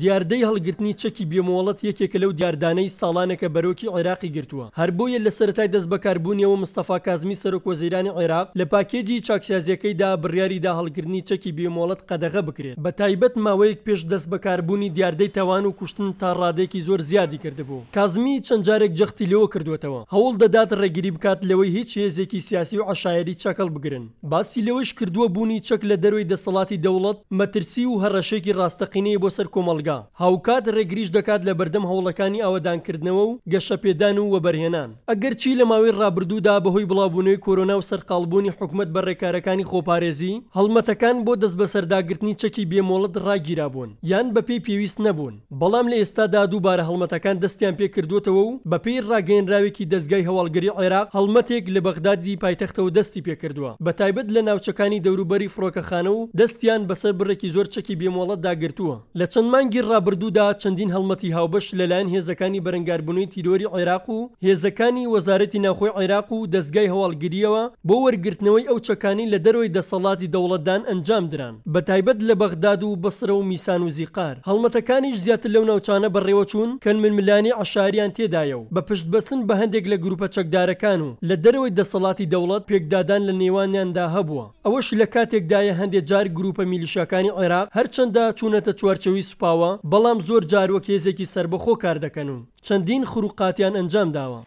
دیاردەی هەڵگرتنی چەکی بێمۆڵەت یەکێکە لەو دیاردانەی ساڵانێکە بەرۆکی عێراقی گرتووە. هەر بۆیە لە سەرەتای دەست بەکاربوونیەوە مستەفا کازمی سەرۆکوەزیرانی عێراق لە پاکێجی چاکسازیەکەیدا بڕیاریدا هەڵگرتنی چەکی بێمۆڵەت قەدەغە بکرێت. بە تایبەت ماوەیەک پێش دەست بەکاربوونی دیاردەی تاوان و کوشتن تا ڕادێکی زۆر زیادی کردبوو. کازمی چەند جارێک جەختی لەوە کردوێتەوە. هەوڵ دەدات ڕێگیری بکات لەوەی هیچ هێزێکی سیاسی و عەشایری چەکەڵ بگرن. باسی لەوەش کردووە بوونی چەک لە دەروی دەسەڵاتی دەوڵەت مەترسی و هەڕەشێکی ڕاستەقینەی بۆ سەر کۆمەلگا. هاوکات ڕێگریش دەکات لە بەردەم هەوڵەکانی ئاوەدانکردنەوە و گەشەپێدان و وەبەرهێنان. ئەگەر چی لە ماوەی ڕابردوودا بەهۆی بڵاوبوونەوەی کۆرۆنا و سەرقاڵبوونی حکومەت بە ڕێکارەکانی خۆپارێزی هەڵمەتەکان بۆ دەست بەسەرداگرتنی چەکی بێمۆڵەت ڕاگیرابوون یان بەپێی پێویست نەبوون. بەڵام لە ئێستادا دووبارە هەڵمەتەکان دەستیان پێ کردوتەوە و بەپێی ڕاگەیەنراوێکی دەستگای هەواڵگەری عێراق هەڵمەتێک لە بەغدادی پایتەختەوە دەستی پێکردووە. بە تایبەت لە ناوچەکانی دەوروبەری فڕۆکەخانە و دەستیان بەسەر بڕێکی زۆر چەکی بێمۆڵەت داگرتووە. لە چەند مانگی ڕابردوودا چەندین هەڵمەتی هاوبەش لەلایەن هێزەکانی بەرەنگاربوونەوەی تیرۆری عێراق و هێزەکانی وەزارەتی ناوخۆی عێراق و دەستگای هەواڵگریەوە بۆ وەرگرتنەوەی ئەو چەکانی لە دەروی دەسەڵاتی دەوڵەتدان ئەنجام دران. بە تایبەت لە بەغداد و بەسرە و میسان و زیقار. هەڵمەتەکانیش زیاتر لەو ناوچانە بەڕێوە چوون کە ململانی عەشاریان تێدایە و بە پشتبەستن بە هەندێک لە گروپە چەکدارەکان و لە دەروی دەسەڵاتی دەوڵەت پێکدادان لە نێوانیاندا هەبووە. ئەوەش لە کاتێکدایە هەندێک جار گروپە میلیشاکانی عێراق هەرچەندە چوونەتە چوارچەوی سوپاوە بەڵام زۆر جار وەک هێزێکی سربەخۆ کار دەکەن و چەندین خروقاتیان ئەنجام داوە.